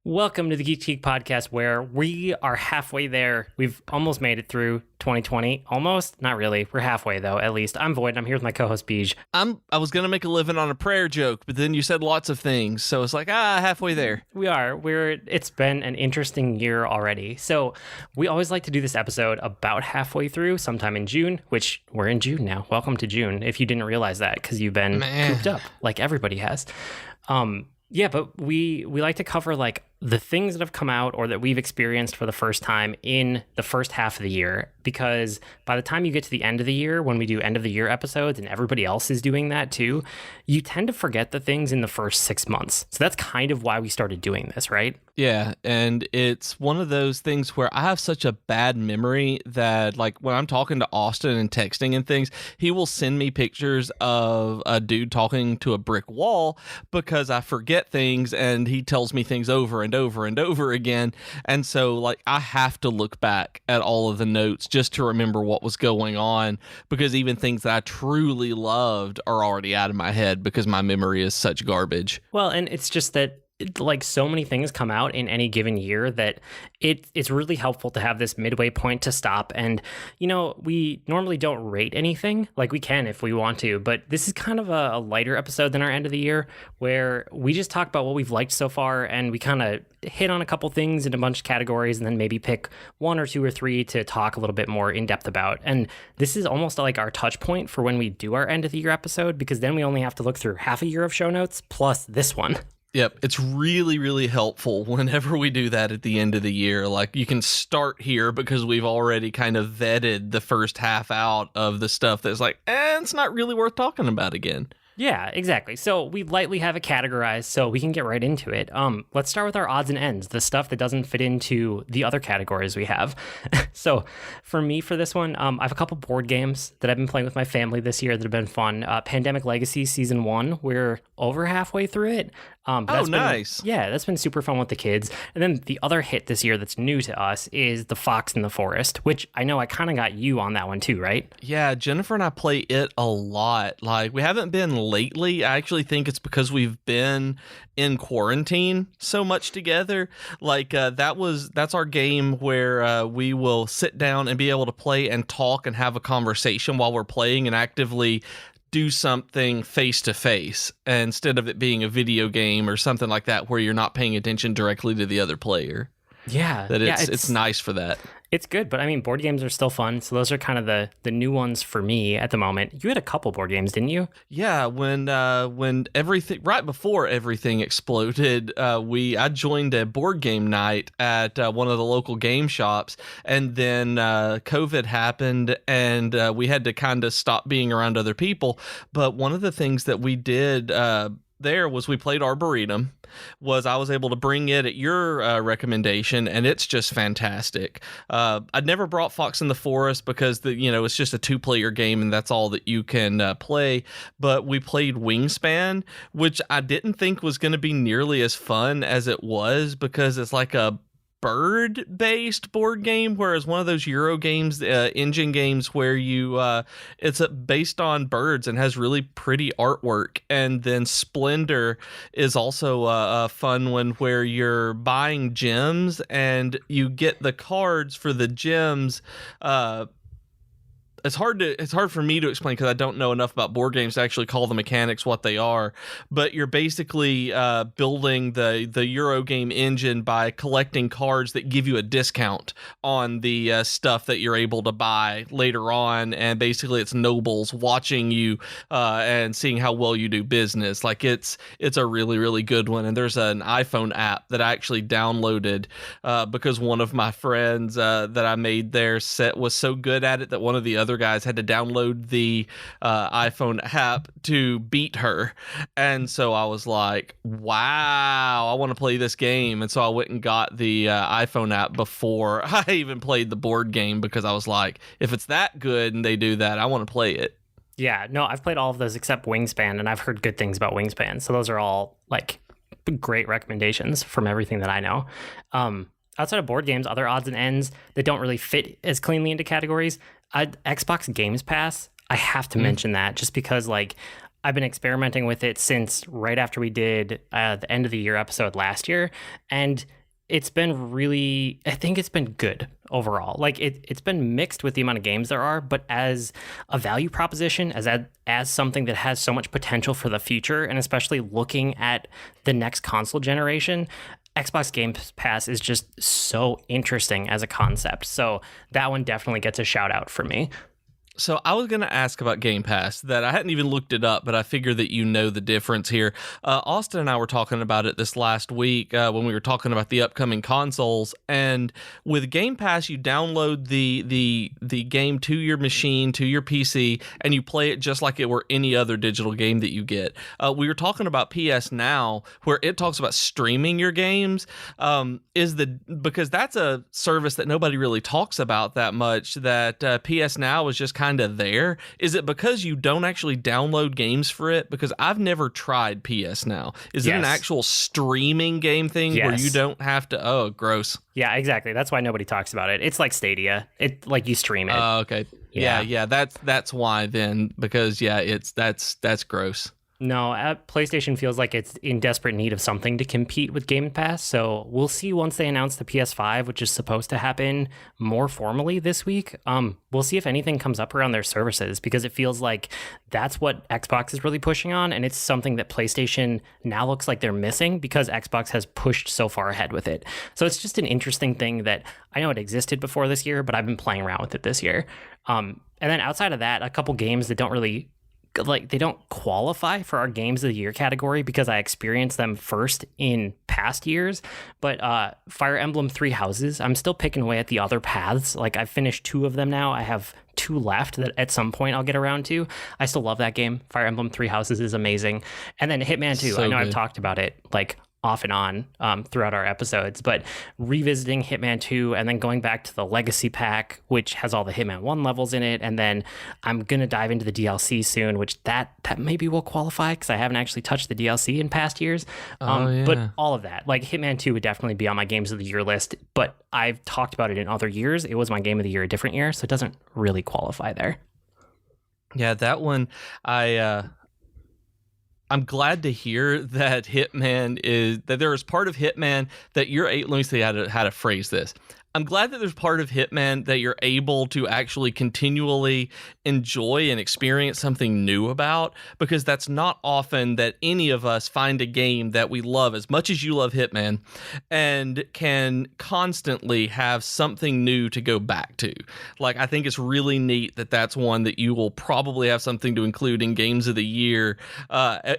Welcome to the Geeky podcast, where we are halfway there. We've almost made it through 2020. Almost? Not really. We're halfway, though, at least. I'm Void, and I'm here with my co-host, Beej. I was going to make a living on a prayer joke, but then you said lots of things, so it's like, halfway there. We are. It's been an interesting year already. So we always like to do this episode about halfway through, sometime in June, which we're in June now. Welcome to June, if you didn't realize that, because you've been cooped up, like everybody has. Yeah, but we like to cover like the things that have come out or that we've experienced for the first time in the first half of the year, because by the time you get to the end of the year, when we do end of the year episodes and everybody else is doing that too, you tend to forget the things in the first 6 months. So that's kind of why we started doing this, right? Yeah, and it's one of those things where I have such a bad memory that, like, when I'm talking to Austin and texting and things, he will send me pictures of a dude talking to a brick wall because I forget things, and he tells me things over and over and over again. And so, like, I have to look back at all of the notes just to remember what was going on, because even things that I truly loved are already out of my head because my memory is such garbage. Well, and it's just that like so many things come out in any given year that it's really helpful to have this midway point to stop. And, you know, we normally don't rate anything. Like, we can if we want to, but this is kind of a lighter episode than our end of the year, where we just talk about what we've liked so far, and we kind of hit on a couple things in a bunch of categories, and then maybe pick one or two or three to talk a little bit more in depth about. And this is almost like our touch point for when we do our end of the year episode, because then we only have to look through half a year of show notes plus this one. Yep, it's really, really helpful whenever we do that at the end of the year. Like, you can start here because we've already kind of vetted the first half out of the stuff that's like, it's not really worth talking about again. Yeah, exactly. So we lightly have it categorized so we can get right into it. Let's start with our odds and ends, the stuff that doesn't fit into the other categories we have. So for me, for this one, I have a couple board games that I've been playing with my family this year that have been fun. Pandemic Legacy Season 1, we're over halfway through it. Nice. That's been super fun with the kids. And then the other hit this year that's new to us is The Fox in the Forest, which I know I kind of got you on that one too, right? Yeah, Jennifer and I play it a lot. Like, we haven't been lately. I actually think it's because we've been in quarantine so much together. Like, that's our game where we will sit down and be able to play and talk and have a conversation while we're playing and actively do something face to face instead of it being a video game or something like that where you're not paying attention directly to the other player. Yeah. It's nice for that. It's good, but I mean, board games are still fun. So those are kind of the new ones for me at the moment. You had a couple board games, didn't you? Yeah, when everything, right before everything exploded, I joined a board game night at one of the local game shops, and then COVID happened, and we had to kind of stop being around other people. But one of the things that we did there was we played Arboretum. I was able to bring it at your recommendation, and it's just fantastic. I'd never brought Fox in the Forest because it's just a 2-player game and that's all that you can play. But we played Wingspan, which I didn't think was going to be nearly as fun as it was, because it's like a bird-based board game, whereas one of those Euro games, engine games, where it's based on birds and has really pretty artwork. And then Splendor is also a fun one where you're buying gems and you get the cards for the gems. It's hard for me to explain because I don't know enough about board games to actually call the mechanics what they are, but you're basically building the Euro game engine by collecting cards that give you a discount on the stuff that you're able to buy later on, and basically it's nobles watching you and seeing how well you do business. Like, it's a really, really good one, and there's an iPhone app that I actually downloaded because one of my friends that I made there was so good at it that one of the other guys had to download the iPhone app to beat her. And so I was like, wow, I want to play this game. And so I went and got the iPhone app before I even played the board game, because I was like, if it's that good and they do that, I want to play it. Yeah, no, I've played all of those except Wingspan, and I've heard good things about Wingspan. So those are all like great recommendations from everything that I know. Outside of board games, other odds and ends that don't really fit as cleanly into categories, Xbox Games Pass, I have to mention that just because, like, I've been experimenting with it since right after we did the end of the year episode last year, and it's been really, I think it's been good overall. Like it's been mixed with the amount of games there are, but as a value proposition, as something that has so much potential for the future, and especially looking at the next console generation, Xbox Game Pass is just so interesting as a concept. So that one definitely gets a shout out for me. So I was going to ask about Game Pass that I hadn't even looked it up, but I figure that you know the difference here. Austin and I were talking about it this last week when we were talking about the upcoming consoles. And with Game Pass, you download the game to your machine, to your PC, and you play it just like it were any other digital game that you get. We were talking about PS Now, where it talks about streaming your games, because that's a service that nobody really talks about that much, that PS Now is just kind of there. Is it because you don't actually download games for it? Because I've never tried PS Now. Is it an actual streaming game thing where you don't have to? Oh, gross. Yeah, exactly. That's why nobody talks about it. It's like Stadia. It like you stream it. Oh, okay. Yeah. That's why then, because that's gross. No, PlayStation feels like it's in desperate need of something to compete with Game Pass, so we'll see once they announce the PS5, which is supposed to happen more formally this week. We'll see if anything comes up around their services, because it feels like that's what Xbox is really pushing on, and it's something that PlayStation now looks like they're missing because Xbox has pushed so far ahead with it. So it's just an interesting thing that I know it existed before this year, but I've been playing around with it this year. And then outside of that, a couple games that don't really they don't qualify for our games of the year category because I experienced them first in past years. But Fire Emblem Three Houses, I'm still picking away at the other paths. Like I've finished 2 of them now. I have 2 left that at some point I'll get around to. I still love that game. Fire Emblem Three Houses is amazing. And then Hitman 2, I know I've talked about it like off and on throughout our episodes, but revisiting Hitman 2 and then going back to the Legacy Pack, which has all the Hitman 1 levels in it, and then I'm going to dive into the DLC soon, which that maybe will qualify because I haven't actually touched the DLC in past years. But all of that, like Hitman 2 would definitely be on my games of the year list, but I've talked about it in other years. It was my game of the year a different year, so it doesn't really qualify there. Yeah, that one, I'm glad to hear that there is part of Hitman that you're let me see how to phrase this. I'm glad that there's part of Hitman that you're able to actually continually enjoy and experience something new about, because that's not often that any of us find a game that we love as much as you love Hitman and can constantly have something new to go back to. Like, I think it's really neat that that's one that you will probably have something to include in games of the year,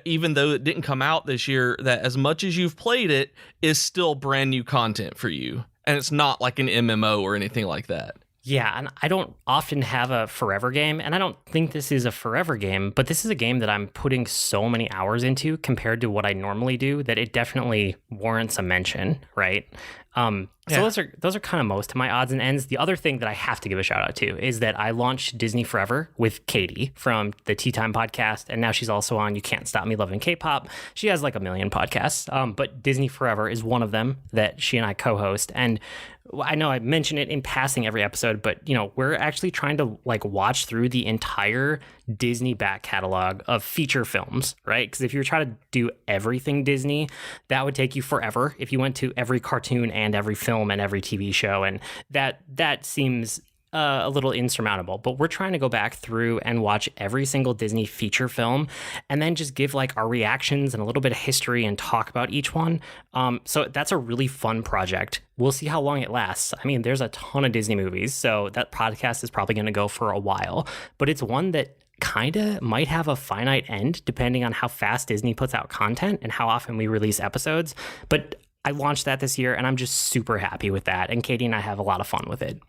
even though it didn't come out this year, that as much as you've played it is still brand new content for you. And it's not like an MMO or anything like that. Yeah, and I don't often have a forever game, and I don't think this is a forever game, but this is a game that I'm putting so many hours into compared to what I normally do that it definitely warrants a mention, right? So those are kind of most of my odds and ends. The other thing that I have to give a shout out to is that I launched Disney Forever with Katie from the Tea Time podcast, and now she's also on You Can't Stop Me Loving K-Pop. She has like 1 million podcasts, but Disney Forever is one of them that she and I co-host. And I know I mention it in passing every episode, but we're actually trying to like watch through the entire Disney back catalog of feature films, right? Because if you were trying to do everything Disney, that would take you forever if you went to every cartoon and every film and every TV show, and that seems a little insurmountable. But we're trying to go back through and watch every single Disney feature film and then just give like our reactions and a little bit of history and talk about each one. So that's a really fun project. We'll see how long it lasts. I mean, there's a ton of Disney movies, so that podcast is probably going to go for a while, but it's one that kind of might have a finite end depending on how fast Disney puts out content and how often we release episodes. But I launched that this year and I'm just super happy with that. And Katie and I have a lot of fun with it.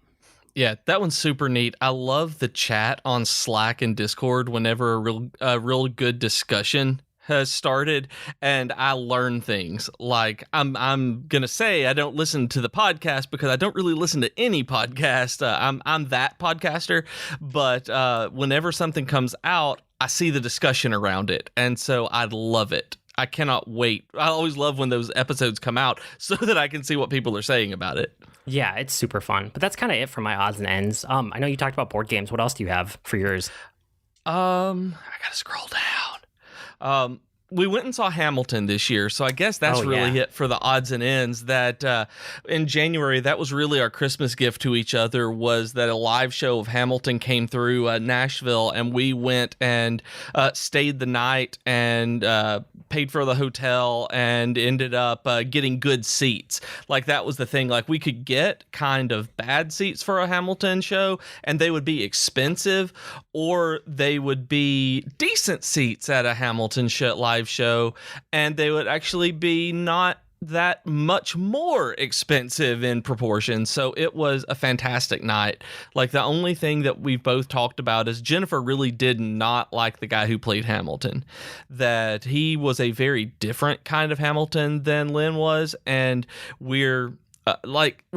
Yeah, that one's super neat. I love the chat on Slack and Discord whenever a real good discussion has started, and I learn things. Like I'm gonna say I don't listen to the podcast because I don't really listen to any podcast. I'm that podcaster, but whenever something comes out, I see the discussion around it, and so I love it. I cannot wait. I always love when those episodes come out so that I can see what people are saying about it. Yeah, it's super fun. But that's kind of it for my odds and ends. I know you talked about board games. What else do you have for yours? I gotta scroll down. We went and saw Hamilton this year, so I guess that's really it for the odds and ends. That in January, that was really our Christmas gift to each other, was that a live show of Hamilton came through Nashville, and we went and stayed the night and paid for the hotel and ended up getting good seats. Like, that was the thing. Like, we could get kind of bad seats for a Hamilton show, and they would be expensive, or they would be decent seats at a Hamilton live show, and they would actually be not that much more expensive in proportion. So it was a fantastic night. Like, the only thing that we've both talked about is Jennifer really did not like the guy who played Hamilton, that he was a very different kind of Hamilton than Lynn was, and we're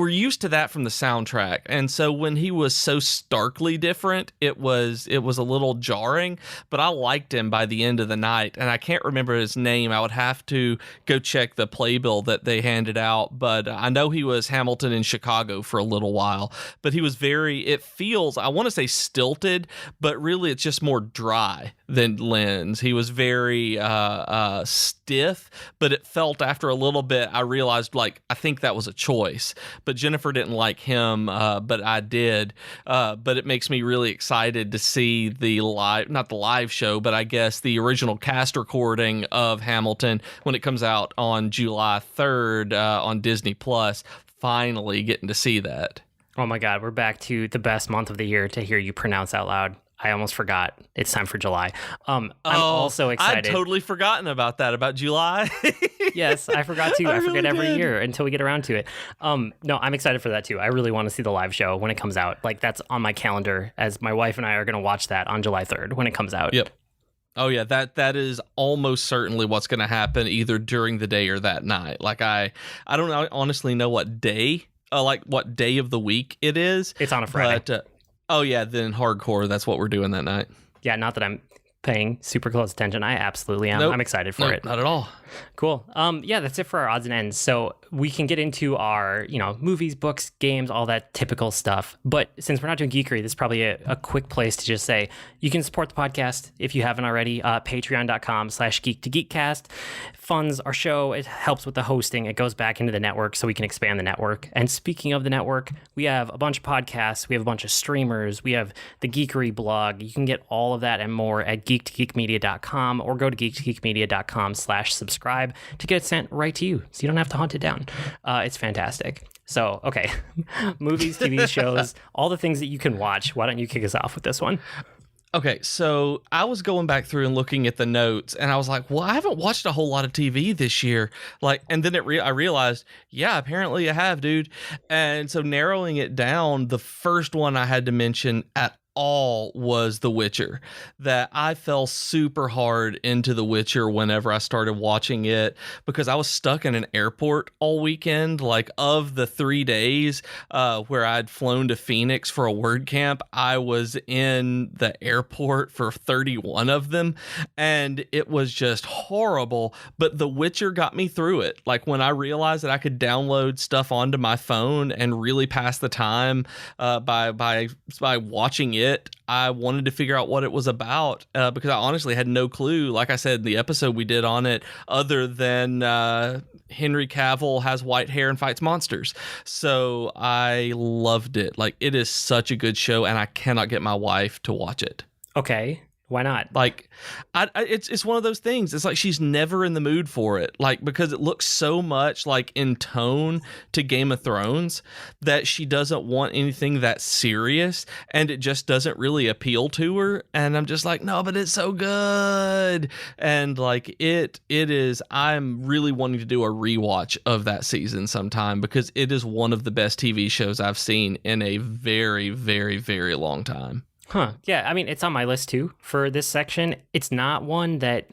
used to that from the soundtrack, and so when he was so starkly different, it was a little jarring. But I liked him by the end of the night, and I can't remember his name. I would have to go check the playbill that they handed out, but I know he was Hamilton in Chicago for a little while. But he was it feels, I want to say stilted, but really it's just more dry than Lynn's. He was very stiff, but it felt after a little bit, I realized, like, I think that was a choice. But Jennifer didn't like him, but I did. But it makes me really excited to see not the live show, but I guess the original cast recording of Hamilton when it comes out on July 3rd on Disney Plus. Finally getting to see that. Oh my God, we're back to the best month of the year to hear you pronounce out loud. I almost forgot. It's time for July. I'm also excited. I'd totally forgotten about that, about July. Yes, I forgot too. I really forget every did. year until we get around to it. No, I'm excited for that too. I really want to see the live show when it comes out. Like, that's on my calendar, as my wife and I are going to watch that on July 3rd when it comes out. Yep. Oh yeah, that is almost certainly what's going to happen either during the day or that night. Like, I don't honestly know what day, what day of the week it is. It's on a Friday. But, oh yeah, then hardcore. That's what we're doing that night. Yeah, not that I'm paying super close attention. I absolutely am. Nope. I'm excited for it. Not at all. Cool. Yeah, that's it for our odds and ends. So we can get into our, movies, books, games, all that typical stuff. But since we're not doing geekery, this is probably a quick place to just say you can support the podcast if you haven't already. Patreon.com/geek2geekcast funds our show. It helps with the hosting. It goes back into the network so we can expand the network. And speaking of the network, we have a bunch of podcasts. We have a bunch of streamers. We have the Geekery blog. You can get all of that and more at geek2geekmedia.com, or go to geek2geekmedia.com/subscribe to get it sent right to you, so you don't have to hunt it down. It's fantastic. So, okay, movies, TV shows, all the things that you can watch. Why don't you kick us off with this one? Okay, so I was going back through and looking at the notes, and I was like, well, I haven't watched a whole lot of TV this year. And then I realized, yeah, apparently I have, dude. And so narrowing it down, the first one I had to mention at all was The Witcher. That I fell super hard into The Witcher whenever I started watching it, because I was stuck in an airport all weekend. Like, of the 3 days where I'd flown to Phoenix for a word camp, I was in the airport for 31 of them, and it was just horrible. But The Witcher got me through it. Like, when I realized that I could download stuff onto my phone and really pass the time by watching it, I wanted to figure out what it was about, because I honestly had no clue, like I said in the episode we did on it, other than Henry Cavill has white hair and fights monsters. So I loved it. Like, it is such a good show, and I cannot get my wife to watch it. Okay. Why not? Like, it's one of those things. It's like she's never in the mood for it, like, because it looks so much like in tone to Game of Thrones that she doesn't want anything that serious, and it just doesn't really appeal to her. And I'm just like, no, but it's so good. And like, it is, I'm really wanting to do a rewatch of that season sometime, because it is one of the best TV shows I've seen in a very, very, very long time. Huh. Yeah, I mean, it's on my list too for this section. It's not one that,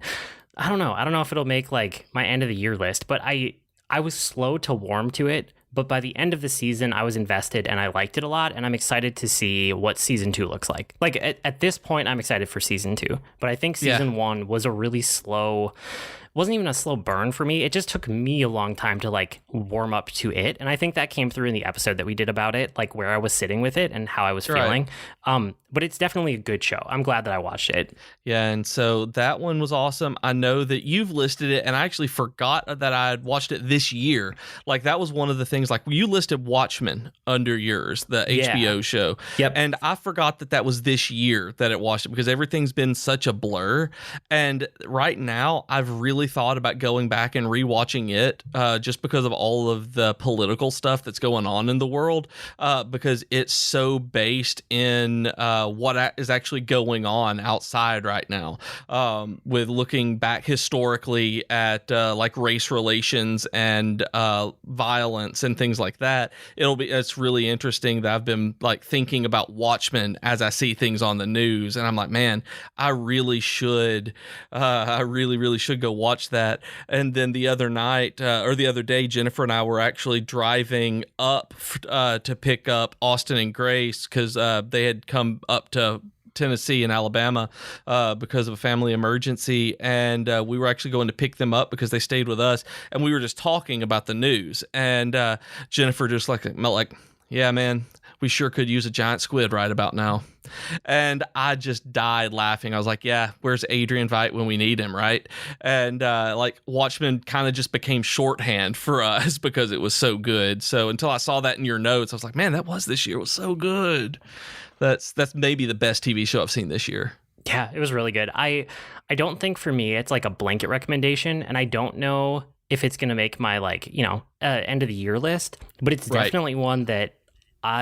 I don't know if it'll make like my end of the year list, but I was slow to warm to it. But by the end of the season, I was invested and I liked it a lot. And I'm excited to see what season 2 looks like. Like, at this point, I'm excited for season 2. But I think season 1 was a really slow wasn't even a slow burn for me. It just took me a long time to like warm up to it. And I think that came through in the episode that we did about it, like where I was sitting with it and how I was feeling. But it's definitely a good show. I'm glad that I watched it. Yeah, and so that one was awesome. I know that you've listed it, and I actually forgot that I had watched it this year. Like, that was one of the things, like, you listed Watchmen under yours, the HBO show. Yep. And I forgot that was this year that it watched it, because everything's been such a blur. And right now, I've really thought about going back and rewatching it, just because of all of the political stuff that's going on in the world, because it's so based in what is actually going on outside right now, with looking back historically at like race relations and violence and things like that. It's really interesting that I've been like thinking about Watchmen as I see things on the news, and I'm like, man, I really should go watch that. And then the other night, or the other day, Jennifer and I were actually driving up to pick up Austin and Grace, because they had come up to Tennessee and Alabama because of a family emergency, and we were actually going to pick them up because they stayed with us, and we were just talking about the news, and Jennifer just like, yeah, man, we sure could use a giant squid right about now. And I just died laughing. I was like, yeah, where's Adrian Veidt when we need him, right? And like Watchmen kind of just became shorthand for us because it was so good. So until I saw that in your notes, I was like, man, that was this year. It was so good. That's maybe the best TV show I've seen this year. Yeah, it was really good. I don't think for me it's like a blanket recommendation, and I don't know if it's going to make my like, end of the year list, but it's definitely one that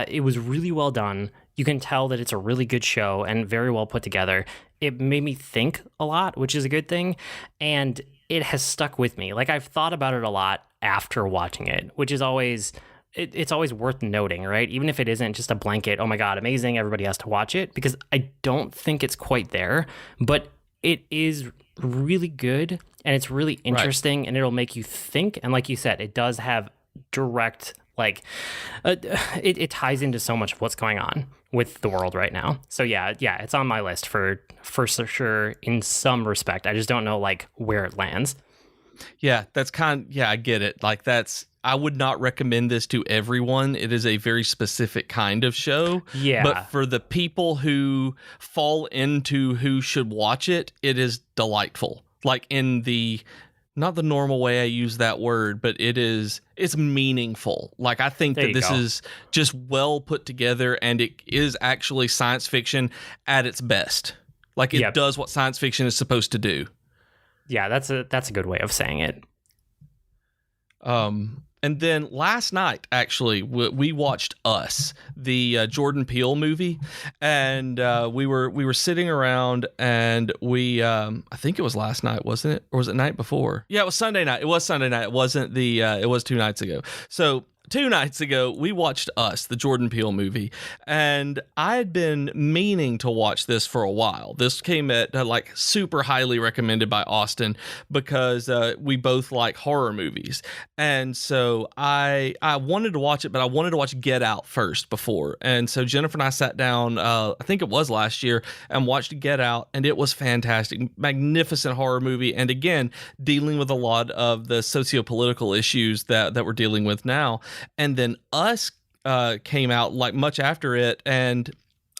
it was really well done. You can tell that it's a really good show and very well put together. It made me think a lot, which is a good thing, and it has stuck with me. Like, I've thought about it a lot after watching it, which is always... It's always worth noting, right? Even if it isn't just a blanket, oh my God, amazing, everybody has to watch it, because I don't think it's quite there, but it is really good and it's really interesting, and it'll make you think. And like you said, it does have direct, like, it ties into so much of what's going on with the world right now. So yeah, it's on my list for sure in some respect. I just don't know like where it lands. Yeah, I get it. Like, I would not recommend this to everyone. It is a very specific kind of show. Yeah. But for the people who fall into who should watch it, it is delightful. Like, in the, not the normal way I use that word, but it's meaningful. Like, I think that this is just well put together, and it is actually science fiction at its best. Like, it does what science fiction is supposed to do. Yeah, that's a good way of saying it. And then last night, actually, we watched Us, the Jordan Peele movie, and we were sitting around, and I think it was last night, wasn't it, or was it night before? Yeah, it was Sunday night. It was Sunday night. It wasn't it was 2 nights ago. So 2 nights ago, we watched Us, the Jordan Peele movie, and I had been meaning to watch this for a while. This came at like super highly recommended by Austin because we both like horror movies, and so I wanted to watch it, but I wanted to watch Get Out first before. And so Jennifer and I sat down, I think it was last year, and watched Get Out, and it was fantastic, magnificent horror movie, and again, dealing with a lot of the socio-political issues that we're dealing with now. And then Us came out like much after it, and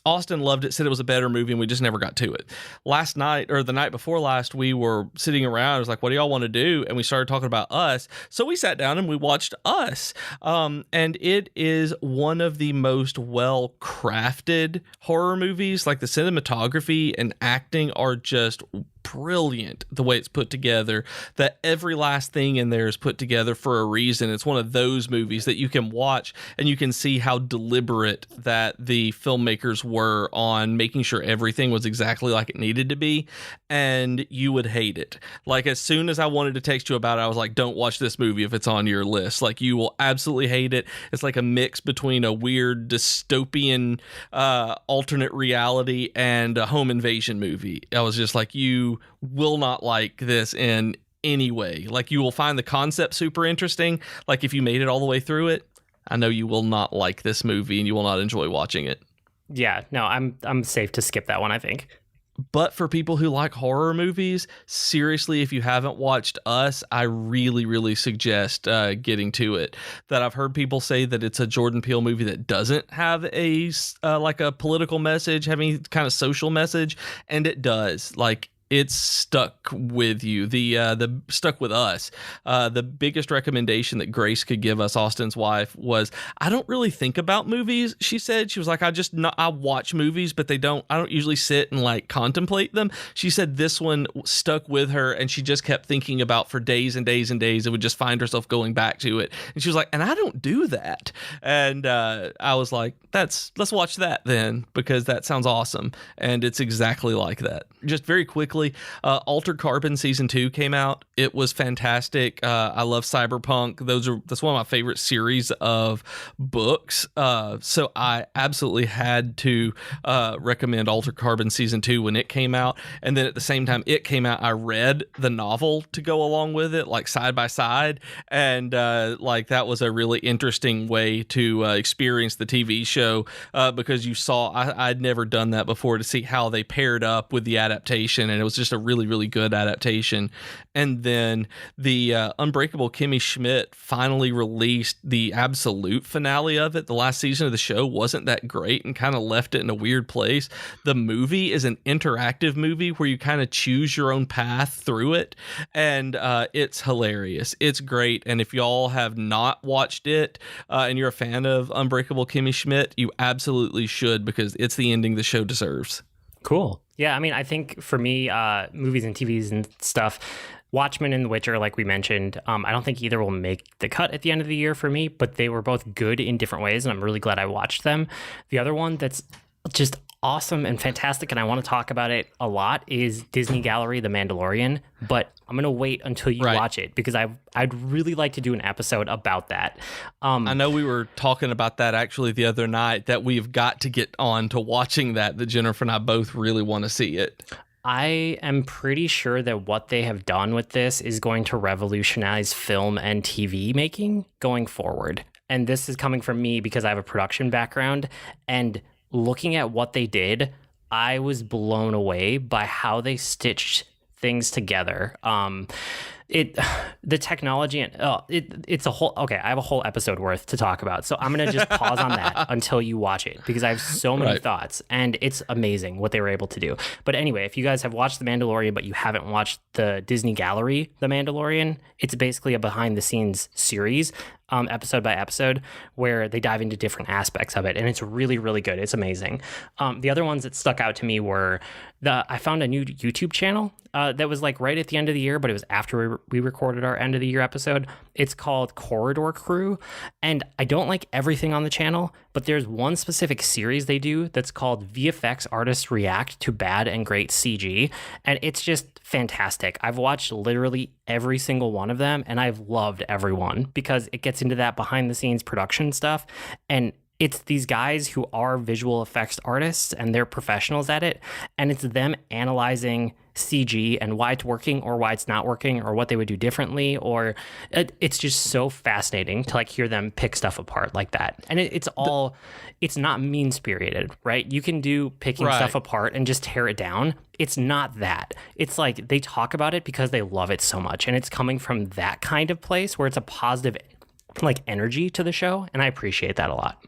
Austin loved it, said it was a better movie, and we just never got to it. Last night, or the night before last, we were sitting around. I was like, what do y'all want to do? And we started talking about Us. So we sat down and we watched Us. And it is one of the most well-crafted horror movies. Like, the cinematography and acting are just brilliant, the way it's put together, that every last thing in there is put together for a reason. It's one of those movies that you can watch and you can see how deliberate that the filmmakers were on making sure everything was exactly like it needed to be, and you would hate it. Like, as soon as I wanted to text you about it, I was like, don't watch this movie if it's on your list. Like, you will absolutely hate it. It's like a mix between a weird dystopian alternate reality and a home invasion movie. I was just like, you will not like this in any way. Like, you will find the concept super interesting. Like, if you made it all the way through it, I know you will not like this movie and you will not enjoy watching it. Yeah, no, I'm safe to skip that one, I think. But for people who like horror movies, seriously, if you haven't watched Us, I really, really suggest getting to it. That I've heard people say that it's a Jordan Peele movie that doesn't have a like a political message, have any kind of social message, and it does. Like, it's stuck with you. The stuck with us. The biggest recommendation that Grace could give us, Austin's wife, was, I don't really think about movies. She said, she was like, I watch movies, but I don't usually sit and like contemplate them. She said this one stuck with her, and she just kept thinking about for days and days and days, and would just find herself going back to it. And she was like, and I don't do that. And I was like, let's watch that then, because that sounds awesome. And it's exactly like that. Just very quickly, Altered Carbon Season 2 came out. It was fantastic. I love cyberpunk. That's one of my favorite series of books. So I absolutely had to recommend Altered Carbon Season 2 when it came out. And then at the same time it came out, I read the novel to go along with it, like side by side. And like that was a really interesting way to experience the TV show, because you saw, I'd never done that before, to see how they paired up with the adaptation, and it was just a really, really good adaptation. And then the Unbreakable Kimmy Schmidt finally released the absolute finale of it. The last season of the show wasn't that great and kind of left it in a weird place. The movie is an interactive movie where you kind of choose your own path through it, and it's hilarious. It's great. And if y'all have not watched it and you're a fan of Unbreakable Kimmy Schmidt, you absolutely should, because it's the ending the show deserves. Cool. Yeah, I mean, I think for me, movies and TVs and stuff, Watchmen and The Witcher, like we mentioned, I don't think either will make the cut at the end of the year for me, but they were both good in different ways, and I'm really glad I watched them. The other one that's just awesome and fantastic, and I want to talk about it a lot, is Disney Gallery, The Mandalorian, but I'm going to wait until you watch it, because I'd really like to do an episode about that. I know we were talking about that actually the other night, that we've got to get on to watching that Jennifer and I both really want to see it. I am pretty sure that what they have done with this is going to revolutionize film and TV making going forward. And this is coming from me because I have a production background, and looking at what they did, I was blown away by how they stitched things together. The technology and it's a whole, okay, I have a whole episode worth to talk about, so I'm gonna just pause on that until you watch it, because I have so many thoughts, and it's amazing what they were able to do. But anyway, if you guys have watched The Mandalorian but you haven't watched the Disney Gallery The Mandalorian, it's basically a behind the scenes series, episode by episode, where they dive into different aspects of it, and it's really, really good. It's amazing. The other ones that stuck out to me were I found a new YouTube channel that was like right at the end of the year, but it was after we recorded our end of the year episode. It's called Corridor Crew, and I don't like everything on the channel, but there's one specific series they do that's called VFX Artists React to Bad and Great CG, and it's just fantastic. I've watched literally every single one of them, and I've loved every one, because it gets into that behind the scenes production stuff, and it's these guys who are visual effects artists, and they're professionals at it, and it's them analyzing CG and why it's working or why it's not working or what they would do differently, or it's just so fascinating to like hear them pick stuff apart like that. And it's not mean-spirited, right? You can do picking stuff apart and just tear it down. It's not that. It's like they talk about it because they love it so much, and it's coming from that kind of place where it's a positive like energy to the show, and I appreciate that a lot.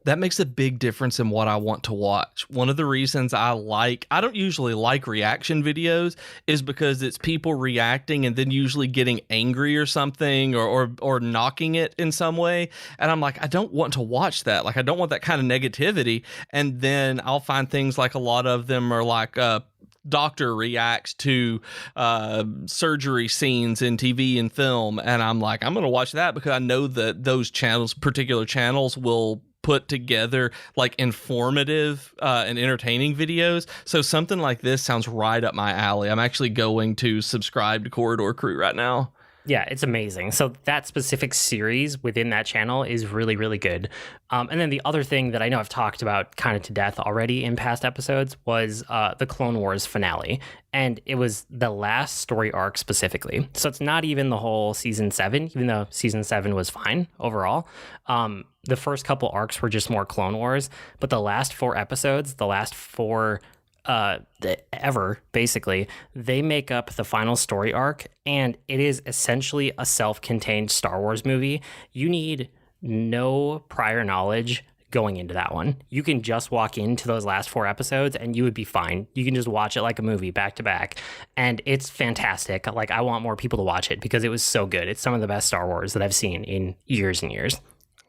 That makes a big difference in what I want to watch. One of the reasons I don't usually like reaction videos is because it's people reacting and then usually getting angry or something, or knocking it in some way. And I'm like, I don't want to watch that. Like, I don't want that kind of negativity. And then I'll find things like a lot of them are like, doctor reacts to surgery scenes in TV and film, and I'm like, I'm going to watch that because I know that those particular channels will put together like informative and entertaining videos. So something like this sounds right up my alley. I'm actually going to subscribe to Corridor Crew right now. Yeah, it's amazing. So that specific series within that channel is really, really good. And then the other thing that I know I've talked about kind of to death already in past episodes was the Clone Wars finale. And it was the last story arc specifically. So it's not even the whole season 7, even though season 7 was fine overall. The first couple arcs were just more Clone Wars. But the last 4 episodes, the last 4 ever, basically. They make up the final story arc, and it is essentially a self-contained Star Wars movie. You need no prior knowledge going into that one. You can just walk into those last 4 episodes and you would be fine. You can just watch it like a movie back to back, and it's fantastic. Like, I want more people to watch it because it was so good. It's some of the best Star Wars that I've seen in years and years.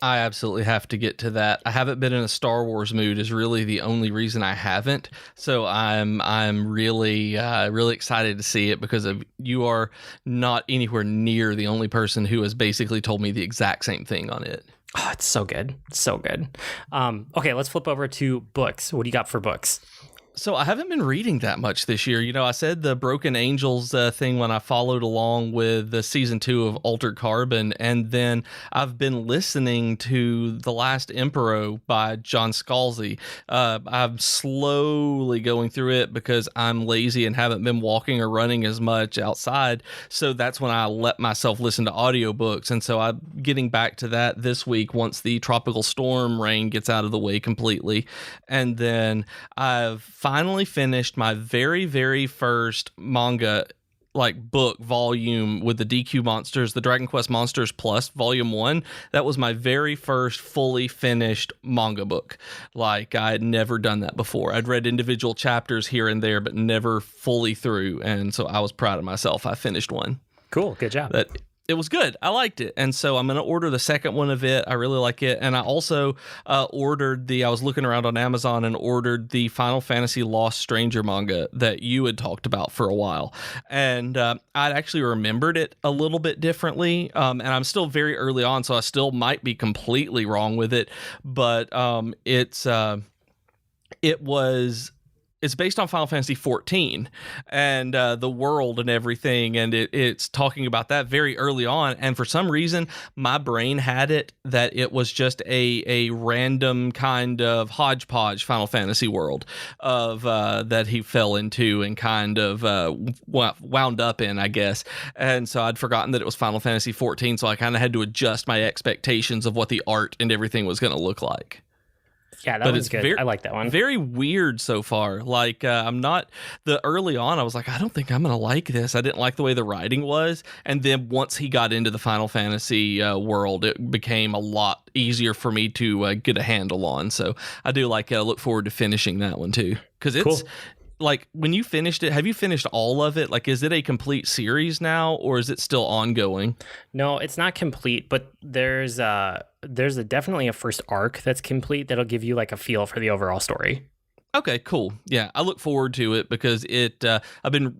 I absolutely have to get to that. I haven't been in a Star Wars mood is really the only reason I haven't. So I'm really really excited to see it because you are not anywhere near the only person who has basically told me the exact same thing on it. Oh, it's so good. So good. Okay, let's flip over to books. What do you got for books? So I haven't been reading that much this year. You know, I said the Broken Angels thing when I followed along with the season 2 of Altered Carbon, and then I've been listening to The Last Emperor by John Scalzi. I'm slowly going through it because I'm lazy and haven't been walking or running as much outside. So that's when I let myself listen to audiobooks. And so I'm getting back to that this week once the tropical storm rain gets out of the way completely. And then I've finally finished my very, very first manga book volume with the DQ Monsters, the Dragon Quest Monsters Plus Volume 1. That was my very first fully finished manga book. I had never done that before. I'd read individual chapters here and there, but never fully through. And so I was proud of myself. I finished one. Cool. Good job. It was good. I liked it. And so I'm going to order the second one of it. I really like it. And I also I was looking around on Amazon and ordered the Final Fantasy Lost Stranger manga that you had talked about for a while. And I'd actually remembered it a little bit differently. And I'm still very early on, so I still might be completely wrong with it. But it's based on Final Fantasy 14 and the world and everything, and it's talking about that very early on. And for some reason, my brain had it that it was just a random kind of hodgepodge Final Fantasy world of that he fell into and kind of wound up in, I guess. And so I'd forgotten that it was Final Fantasy 14, so I kind of had to adjust my expectations of what the art and everything was going to look like. Yeah, that was good. I like that one. Very weird so far. Early on, I was like, I don't think I'm going to like this. I didn't like the way the writing was. And then once he got into the Final Fantasy world, it became a lot easier for me to get a handle on. So I do like it. I look forward to finishing that one too. Because it's cool. When you finished it, have you finished all of it? Is it a complete series now, or is it still ongoing? No, it's not complete, but there's definitely a first arc that's complete that'll give you a feel for the overall story. Okay, cool. Yeah, I look forward to it because I've been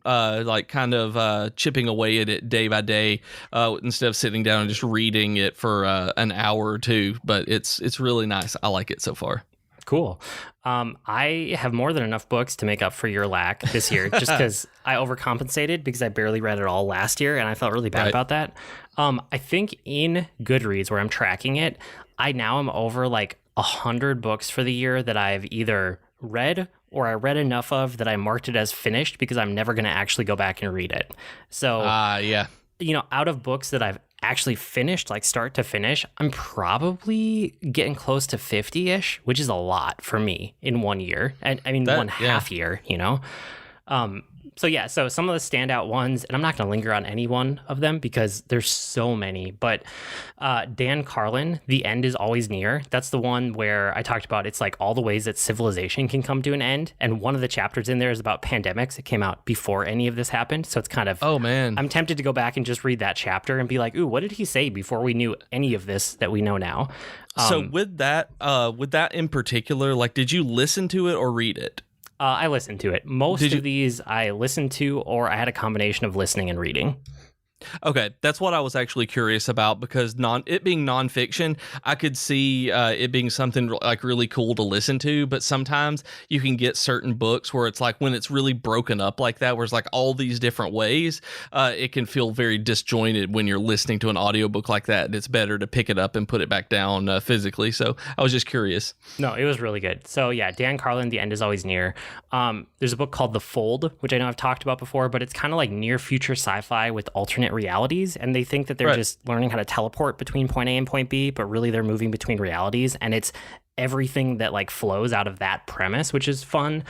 chipping away at it day by day instead of sitting down and just reading it for an hour or two. But it's really nice. I like it so far. Cool. I have more than enough books to make up for your lack this year, just because I overcompensated because I barely read it all last year, and I felt really bad about that. I think in Goodreads, where I'm tracking it, I now am over 100 books for the year that I've either read or I read enough of that I marked it as finished because I'm never going to actually go back and read it. So, out of books that I've actually finished, start to finish, I'm probably getting close to 50-ish, which is a lot for me in 1 year. And I mean, half year, So some of the standout ones, and I'm not going to linger on any one of them because there's so many, but Dan Carlin, The End is Always Near. That's the one where I talked about it's all the ways that civilization can come to an end. And one of the chapters in there is about pandemics. It came out before any of this happened. So it's kind of, oh man, I'm tempted to go back and just read that chapter and be like, ooh, what did he say before we knew any of this that we know now? So with that in particular, did you listen to it or read it? I listened to it. Most of these I listened to, or I had a combination of listening and reading. Okay, that's what I was actually curious about because it being nonfiction, I could see it being something really cool to listen to. But sometimes you can get certain books where it's when it's really broken up like that, where it's all these different ways, it can feel very disjointed when you're listening to an audiobook like that. And it's better to pick it up and put it back down physically. So I was just curious. No, it was really good. So yeah, Dan Carlin, The End is Always Near. There's a book called The Fold, which I know I've talked about before, but it's kind of near future sci-fi with alternate realities, and they think that they're just learning how to teleport between point A and point B, but really they're moving between realities, and it's everything that like flows out of that premise, which is fun.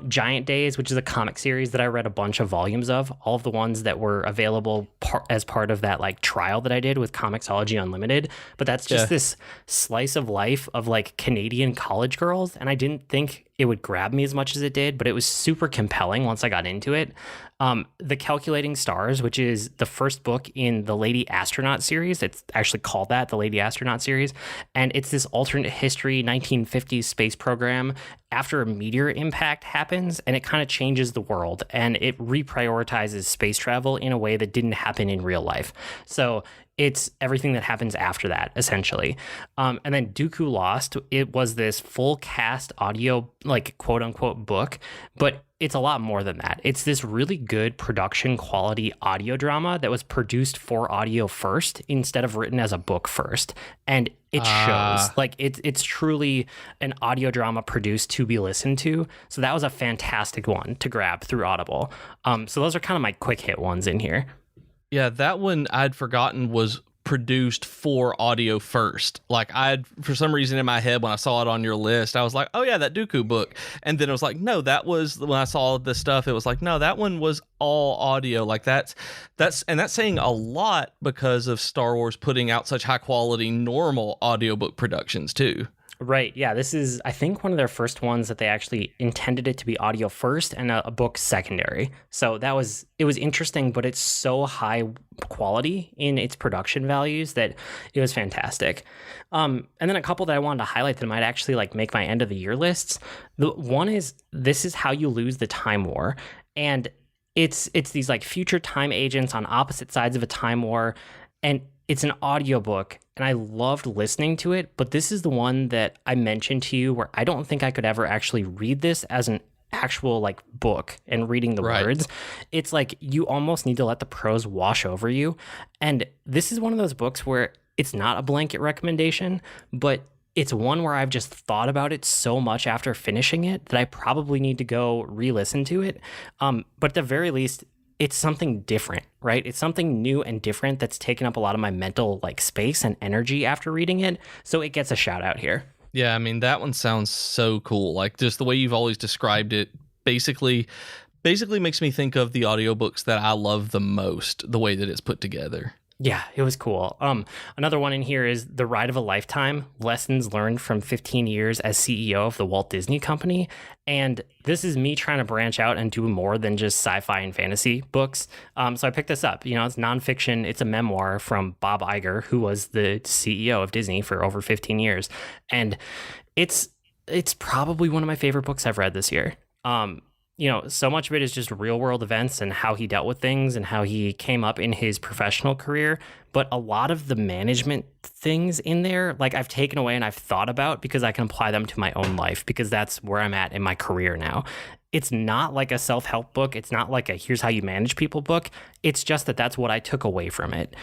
Giant Days, which is a comic series that I read a bunch of volumes of, all of the ones that were available as part of that like trial that I did with Comixology Unlimited. But that's just this slice of life of like Canadian college girls, and I didn't think it would grab me as much as it did, but it was super compelling once I got into it. The Calculating Stars, which is the first book in the Lady Astronaut series. It's actually called that, the Lady Astronaut series. And it's this alternate history 1950s space program after a meteor impact happens, and it kind of changes the world, and it reprioritizes space travel in a way that didn't happen in real life. So it's everything that happens after that, essentially. And then Dooku Lost, it was this full cast audio, like quote unquote book, but it's a lot more than that. It's this really good production quality audio drama that was produced for audio first instead of written as a book first. And it shows. Like it's truly an audio drama produced to be listened to. So that was a fantastic one to grab through Audible. So those are kind of my quick hit ones in here. Yeah, that one I'd forgotten was produced for audio first. Like for some reason in my head when I saw it on your list, I was like, oh yeah, that Dooku book. And then it was like, no, that was when I saw this stuff, it was like, no, that one was all audio. Like that's saying a lot because of Star Wars putting out such high quality normal audiobook productions too. Right. Yeah. This is, I think, one of their first ones that they actually intended it to be audio first and a book secondary. So it was interesting, but it's so high quality in its production values that it was fantastic. And then a couple that I wanted to highlight that might actually like make my end of the year lists. The one is This Is How You Lose the Time War. And it's these like future time agents on opposite sides of a time war. And it's an audiobook, and I loved listening to it, but this is the one that I mentioned to you where I don't think I could ever actually read this as an actual like book and reading the words. It's like you almost need to let the prose wash over you. And this is one of those books where it's not a blanket recommendation, but it's one where I've just thought about it so much after finishing it that I probably need to go re-listen to it. But at the very least, it's something different, right? It's something new and different that's taken up a lot of my mental like space and energy after reading it. So it gets a shout out here. Yeah, I mean, that one sounds so cool. Like just the way you've always described it basically makes me think of the audiobooks that I love the most, the way that it's put together. Yeah, it was cool. Another one in here is The Ride of a Lifetime, Lessons Learned from 15 Years as CEO of the Walt Disney Company. And this is me trying to branch out and do more than just sci-fi and fantasy books. So I picked this up. You know, it's nonfiction. It's a memoir from Bob Iger, who was the CEO of Disney for over 15 years. And it's probably one of my favorite books I've read this year. You know, so much of it is just real world events and how he dealt with things and how he came up in his professional career. But a lot of the management things in there, like I've taken away and I've thought about because I can apply them to my own life because that's where I'm at in my career now. It's not like a self-help book. It's not like a here's how you manage people book. It's just that that's what I took away from it.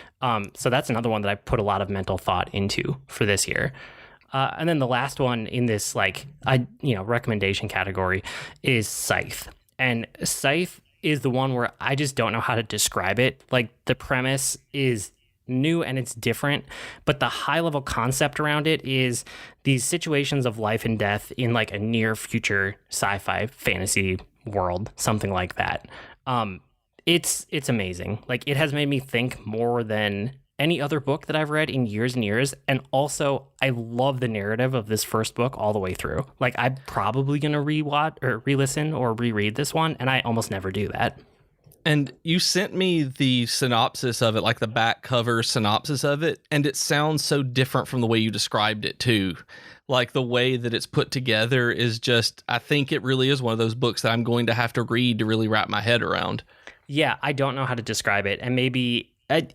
So that's another one that I put a lot of mental thought into for this year. And then the last one in this recommendation category is Scythe. And Scythe is the one where I just don't know how to describe it. Like the premise is new and it's different, but the high level concept around it is these situations of life and death in like a near future sci-fi fantasy world, something like that. It's amazing. Like it has made me think more than any other book that I've read in years and years. And also, I love the narrative of this first book all the way through. Like, I'm probably going to rewatch or re-listen or reread this one, and I almost never do that. And you sent me the synopsis of it, like the back cover synopsis of it, and it sounds so different from the way you described it, too. Like, the way that it's put together is just, I think it really is one of those books that I'm going to have to read to really wrap my head around. Yeah, I don't know how to describe it, and maybe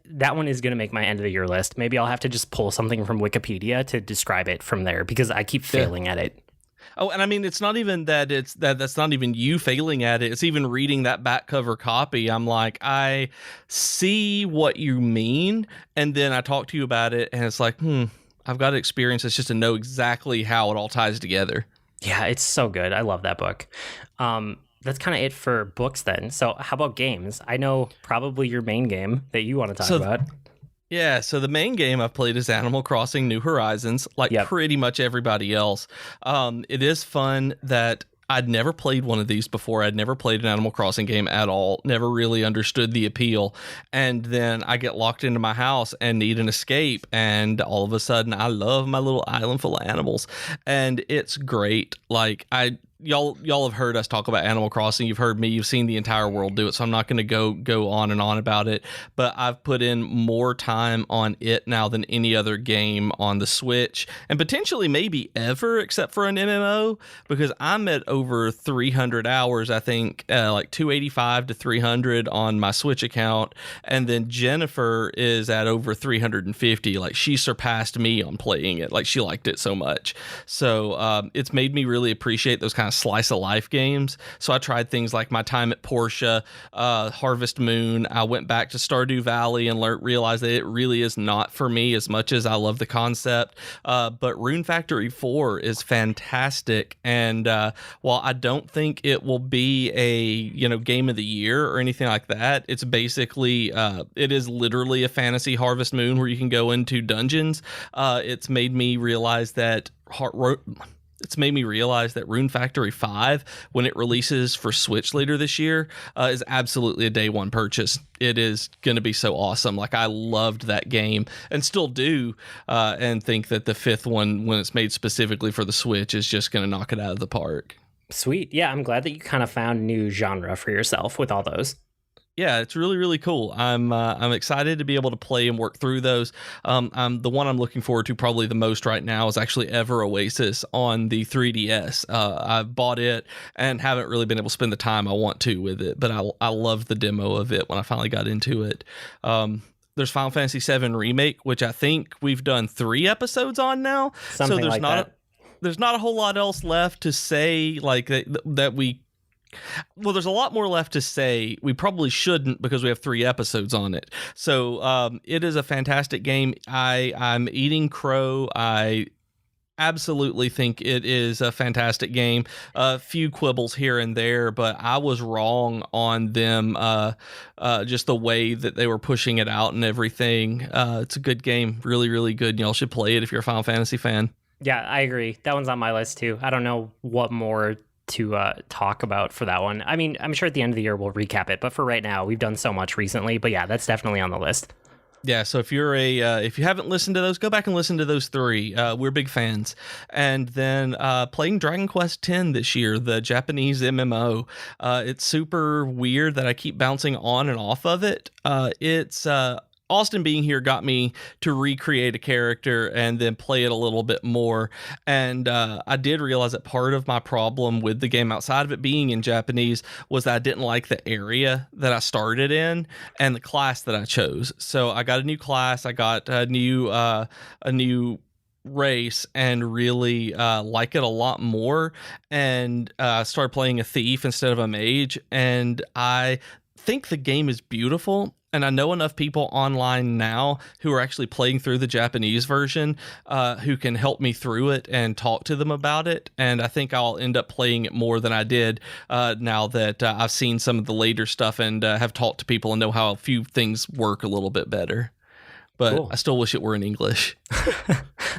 that one is going to make my end of the year list. Maybe I'll have to just pull something from Wikipedia to describe it from there because I keep failing at it. Oh, and I mean, it's not even that that's not even you failing at it. It's even reading that back cover copy. I'm like, I see what you mean. And then I talk to you about it and it's like, I've got experience. It's just to know exactly how it all ties together. Yeah, it's so good. I love that book. That's kind of it for books then. So how about games? I know probably your main game that you want to talk about. Yeah, so the main game I've played is Animal Crossing New Horizons, like Yep. pretty much everybody else. It is fun that I'd never played one of these before. I'd never played an Animal Crossing game at all, never really understood the appeal. And then I get locked into my house and need an escape. And all of a sudden, I love my little island full of animals. And it's great. Like, y'all have heard us talk about Animal Crossing. You've heard me. You've seen the entire world do it. So I'm not going to go on and on about it. But I've put in more time on it now than any other game on the Switch, and potentially maybe ever, except for an MMO, because I'm at over 300 hours. I think like 285 to 300 on my Switch account, and then Jennifer is at over 350. Like, she surpassed me on playing it. Like, she liked it so much. So it's made me really appreciate those kind of slice of life games. So I tried things like my time at Portia, Harvest Moon. I went back to Stardew Valley and realized that it really is not for me as much as I love the concept. But Rune Factory 4 is fantastic, and while I don't think it will be a game of the year or anything like that, it's basically it is literally a fantasy Harvest Moon where you can go into dungeons. It's made me realize that Rune Factory 5, when it releases for Switch later this year, is absolutely a day one purchase. It is going to be so awesome. Like, I loved that game and still do, and think that the fifth one, when it's made specifically for the Switch, is just going to knock it out of the park. Sweet. Yeah, I'm glad that you kind of found new genre for yourself with all those. Yeah, it's really, really cool. I'm excited to be able to play and work through those. The one I'm looking forward to probably the most right now is actually Ever Oasis on the 3DS. I've bought it and haven't really been able to spend the time I want to with it, but I loved the demo of it when I finally got into it. There's Final Fantasy VII Remake, which I think we've done 3 episodes on now. Something so there's like not that. There's not a whole lot else left to say, like that we. Well, there's a lot more left to say. We probably shouldn't, because we have 3 episodes on it. So it is a fantastic game. I'm eating crow. I absolutely think it is a fantastic game. A few quibbles here and there, but I was wrong on them. Just the way that they were pushing it out and everything. It's a good game. Really, really good. Y'all should play it if you're a Final Fantasy fan. Yeah, I agree. That one's on my list too. I don't know what more to talk about for that one. I mean, I'm sure at the end of the year we'll recap it, but for right now, we've done so much recently. But yeah, that's definitely on the list. Yeah, so if you're if you haven't listened to those, go back and listen to those 3. We're big fans. And then playing Dragon Quest X this year, the Japanese MMO. It's super weird that I keep bouncing on and off of it. It's Austin being here got me to recreate a character and then play it a little bit more. And I did realize that part of my problem with the game, outside of it being in Japanese, was that I didn't like the area that I started in and the class that I chose. So I got a new class. I got a new race and really like it a lot more, and started playing a thief instead of a mage. And I think the game is beautiful, and I know enough people online now who are actually playing through the Japanese version who can help me through it and talk to them about it. And I think I'll end up playing it more than I did now that I've seen some of the later stuff and have talked to people and know how a few things work a little bit better. But cool. I still wish it were in English.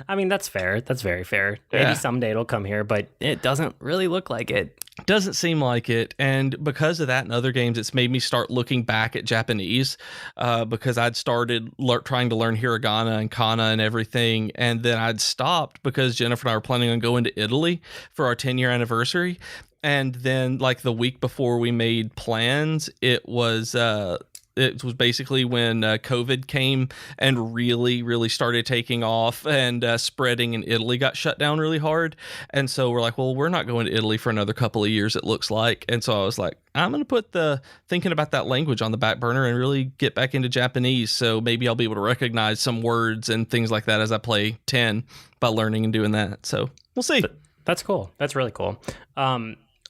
I mean, that's fair. That's very fair. Yeah. Maybe someday it'll come here, but it doesn't really look like it. Doesn't seem like it. And because of that and other games, it's made me start looking back at Japanese because I'd started trying to learn hiragana and kana and everything. And then I'd stopped because Jennifer and I were planning on going to Italy for our 10-year anniversary. And then like the week before we made plans, it was basically when COVID came and really, really started taking off and spreading, and Italy got shut down really hard. And so we're like, well, we're not going to Italy for another couple of years, it looks like. And so I was like, I'm going to put the thinking about that language on the back burner and really get back into Japanese. So maybe I'll be able to recognize some words and things like that as I play 10 by learning and doing that. So we'll see. That's cool. That's really cool.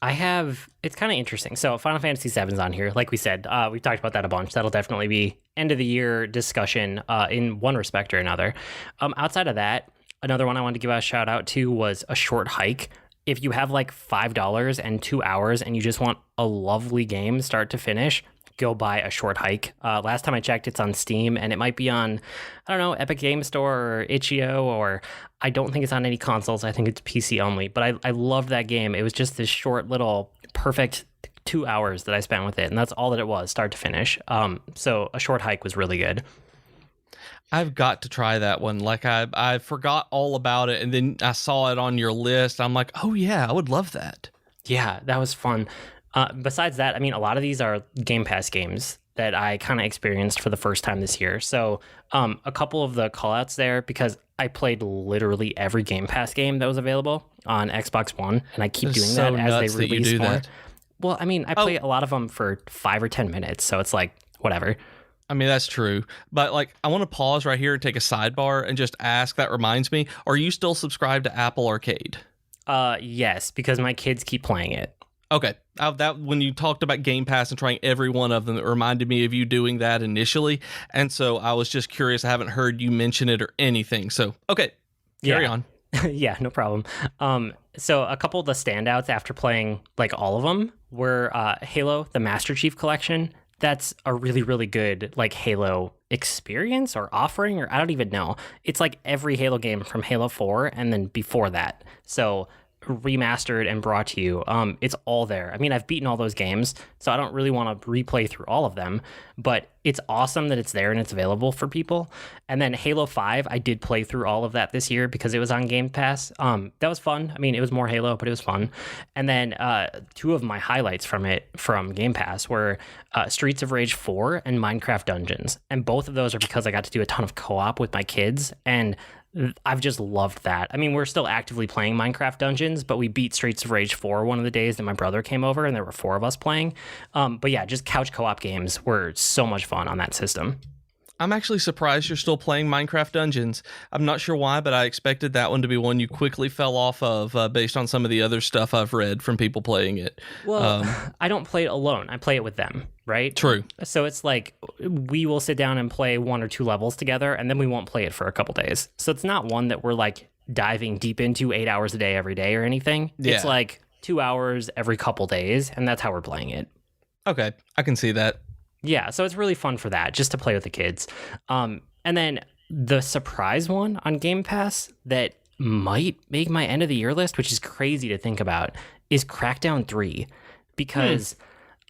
It's kind of interesting. So Final Fantasy VII is on here. Like we said, we've talked about that a bunch. That'll definitely be end of the year discussion in one respect or another. Outside of that, another one I wanted to give a shout out to was A Short Hike. If you have like $5 and 2 hours and you just want a lovely game start to finish, go buy A Short Hike. Last time I checked, it's on Steam, and it might be on, I don't know, Epic Game Store or Itch.io, or I don't think it's on any consoles. I think it's PC only. But I loved that game. It was just this short little perfect 2 hours that I spent with it, and that's all that it was, start to finish. So A Short Hike was really good. I've got to try that one. Like I forgot all about it, and then I saw it on your list. I'm like, oh yeah, I would love that. Yeah, that was fun. Besides that, I mean, a lot of these are Game Pass games that I kind of experienced for the first time this year. So a couple of the callouts there, because I played literally every Game Pass game that was available on Xbox One, and I keep doing that as they release more. Well, I mean, I play a lot of them for 5 or 10 minutes, so it's like, whatever. I mean, that's true. But like, I want to pause right here and take a sidebar and just ask, that reminds me, are you still subscribed to Apple Arcade? Yes, because my kids keep playing it. Okay. That when you talked about Game Pass and trying every one of them, it reminded me of you doing that initially. And so I was just curious. I haven't heard you mention it or anything. So, okay. Carry on. Yeah, no problem. So a couple of the standouts after playing like all of them were Halo, the Master Chief Collection. That's a really, really good like Halo experience or offering, or I don't even know. It's like every Halo game from Halo 4 and then before that. So remastered and brought to you. It's all there. I mean, I've beaten all those games, so I don't really want to replay through all of them, but it's awesome that it's there and it's available for people. And then Halo 5, I did play through all of that this year because it was on Game Pass. That was fun. I mean, it was more Halo, but it was fun. And then two of my highlights from Game Pass were Streets of Rage 4 and Minecraft Dungeons. And both of those are because I got to do a ton of co-op with my kids, and I've just loved that. I mean, we're still actively playing Minecraft Dungeons, but we beat Streets of Rage 4 one of the days that my brother came over, and there were 4 of us playing. But yeah, just couch co-op games were so much fun on that system. I'm actually surprised you're still playing Minecraft Dungeons. I'm not sure why, but I expected that one to be one you quickly fell off of based on some of the other stuff I've read from people playing it. Well, I don't play it alone. I play it with them, right? True. So it's like we will sit down and play 1 or 2 levels together, and then we won't play it for a couple days. So it's not one that we're like diving deep into 8 hours a day every day or anything. Yeah. It's like 2 hours every couple days, and that's how we're playing it. Okay, I can see that. Yeah, so it's really fun for that, just to play with the kids. And then the surprise one on Game Pass that might make my end of the year list, which is crazy to think about, is Crackdown 3. Because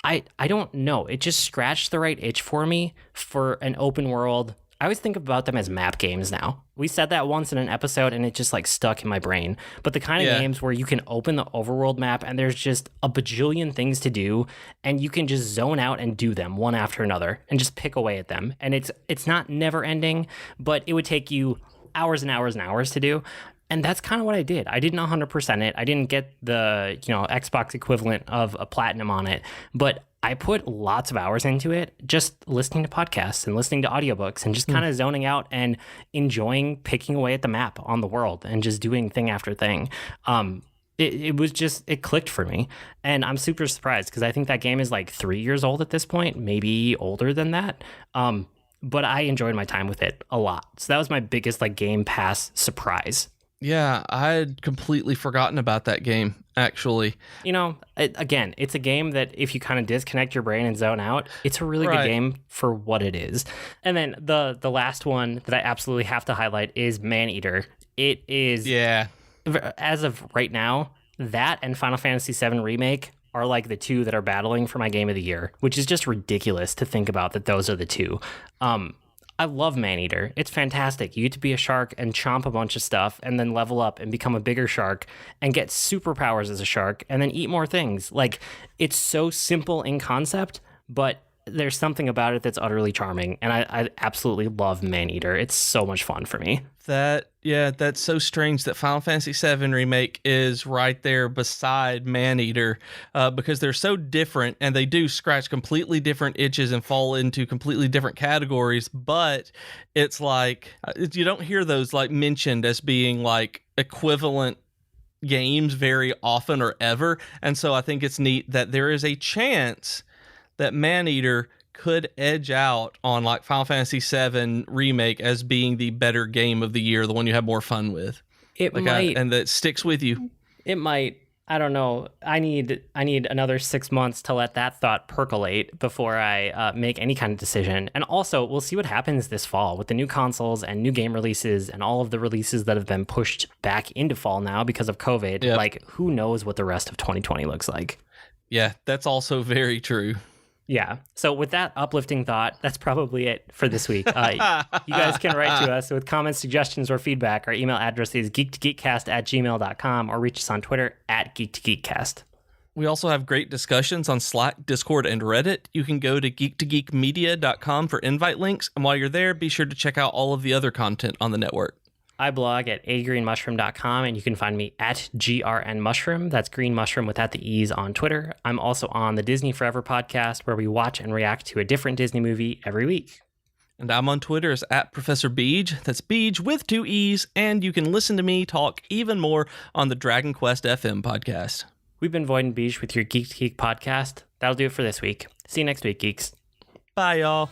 I don't know, it just scratched the right itch for me for an open world. I always think about them as map games now. We said that once in an episode, and it just like stuck in my brain. But the kind of games where you can open the overworld map and there's just a bajillion things to do, and you can just zone out and do them one after another and just pick away at them. And it's not never ending, but it would take you hours and hours and hours to do. And that's kind of what I did. I didn't 100% it. I didn't get the, Xbox equivalent of a platinum on it, but I put lots of hours into it, just listening to podcasts and listening to audiobooks and just kind of zoning out and enjoying picking away at the map on the world and just doing thing after thing. It clicked for me, and I'm super surprised because I think that game is like 3 years old at this point, maybe older than that. But I enjoyed my time with it a lot. So that was my biggest like Game Pass surprise. Yeah, I had completely forgotten about that game, actually. Again, it's a game that if you kind of disconnect your brain and zone out, it's a really good game for what it is. And then the last one that I absolutely have to highlight is Maneater. It is, as of right now, that and Final Fantasy VII Remake are like the 2 that are battling for my game of the year, which is just ridiculous to think about that those are the 2. I love Maneater. It's fantastic. You get to be a shark and chomp a bunch of stuff and then level up and become a bigger shark and get superpowers as a shark and then eat more things. Like, it's so simple in concept, but there's something about it that's utterly charming. And I absolutely love Maneater. It's so much fun for me. That's so strange that Final Fantasy VII Remake is right there beside Maneater because they're so different and they do scratch completely different itches and fall into completely different categories. But it's like you don't hear those like mentioned as being like equivalent games very often or ever. And so I think it's neat that there is a chance that Maneater could edge out on like Final Fantasy VII Remake as being the better game of the year, the one you have more fun with. It might. And that sticks with you. It might. I don't know. I need another 6 months to let that thought percolate before I make any kind of decision. And also, we'll see what happens this fall with the new consoles and new game releases and all of the releases that have been pushed back into fall now because of COVID. Yep. Like, who knows what the rest of 2020 looks like? Yeah, that's also very true. Yeah. So with that uplifting thought, that's probably it for this week. You guys can write to us with comments, suggestions, or feedback. Our email address is geek2geekcast@gmail.com or reach us on Twitter @geek2geekcast. We also have great discussions on Slack, Discord, and Reddit. You can go to geek2geekmedia.com for invite links. And while you're there, be sure to check out all of the other content on the network. I blog at agreenmushroom.com, and you can find me at grnmushroom. That's green mushroom without the E's on Twitter. I'm also on the Disney Forever podcast, where we watch and react to a different Disney movie every week. And I'm on Twitter as @Professor Beej. That's Beej with 2 E's. And you can listen to me talk even more on the Dragon Quest FM podcast. We've been Void and Beej with your Geek to Geek podcast. That'll do it for this week. See you next week, geeks. Bye, y'all.